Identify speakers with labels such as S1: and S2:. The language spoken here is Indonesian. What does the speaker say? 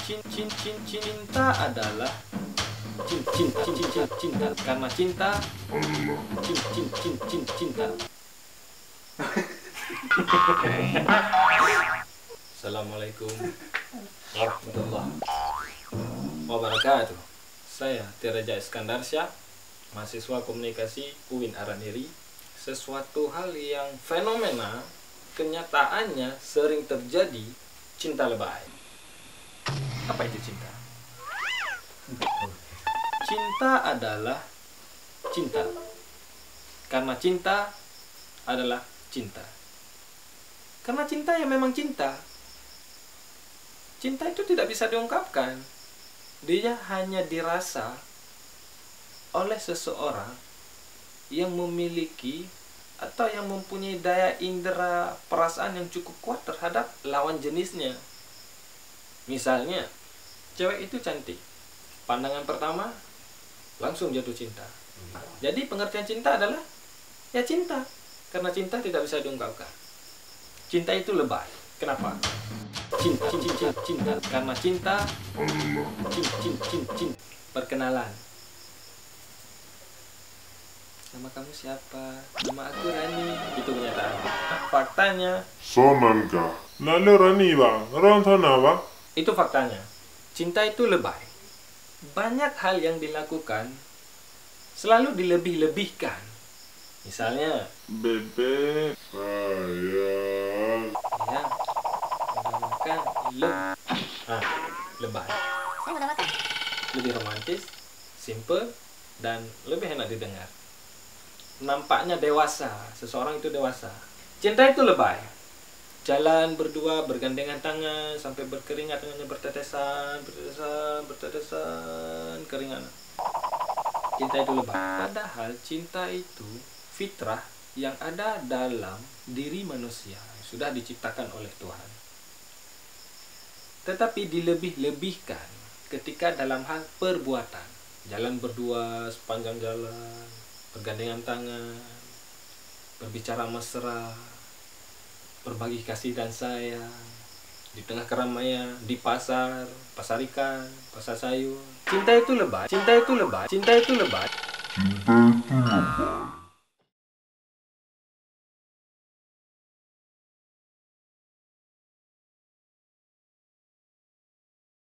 S1: Cinta adalah cinta. Karena cinta cinta. Assalamualaikum warahmatullahi wabarakatuh. Saya Tiraja Iskandarsyah, mahasiswa komunikasi UIN Araniri. Sesuatu hal yang fenomena, kenyataannya sering terjadi, cinta lebay. Apa itu cinta? Cinta adalah cinta. Karena cinta adalah cinta. Karena cinta ya memang cinta. Cinta itu tidak bisa diungkapkan. Dia hanya dirasa oleh seseorang yang memiliki atau yang mempunyai daya indera perasaan yang cukup kuat terhadap lawan jenisnya. Misalnya, cewek itu cantik. Pandangan pertama langsung jatuh cinta. Jadi pengertian cinta adalah ya cinta. Karena cinta tidak bisa diungkapkan. Cinta itu lebay. Kenapa? Cinta. Karena cinta Perkenalan. Nama kamu siapa? Nama aku Rani. Itu kenyataan. Faktanya
S2: Sonanka. Lalu Rani bang, orang sana bang.
S1: itu faktanya. Cinta itu lebay. Banyak hal yang dilakukan selalu dilebih-lebihkan. Misalnya,
S2: Bebek. Sayang.
S1: ya, makan lebay.
S3: Saya udah makan.
S1: Lebih romantis, simple, dan lebih enak didengar. Nampaknya dewasa, seseorang itu dewasa. Cinta itu lebay. Jalan berdua bergandengan tangan sampai berkeringat, tangannya bertetesan keringat. Cinta itu lebay. Padahal cinta itu fitrah yang ada dalam diri manusia, sudah diciptakan oleh Tuhan. Tetapi dilebih-lebihkan ketika dalam hal perbuatan. Jalan berdua sepanjang jalan, bergandengan tangan, berbicara mesra, berbagi kasih dan sayang, di tengah keramaian, di pasar, pasar ikan, pasar sayur. Cinta itu lebay.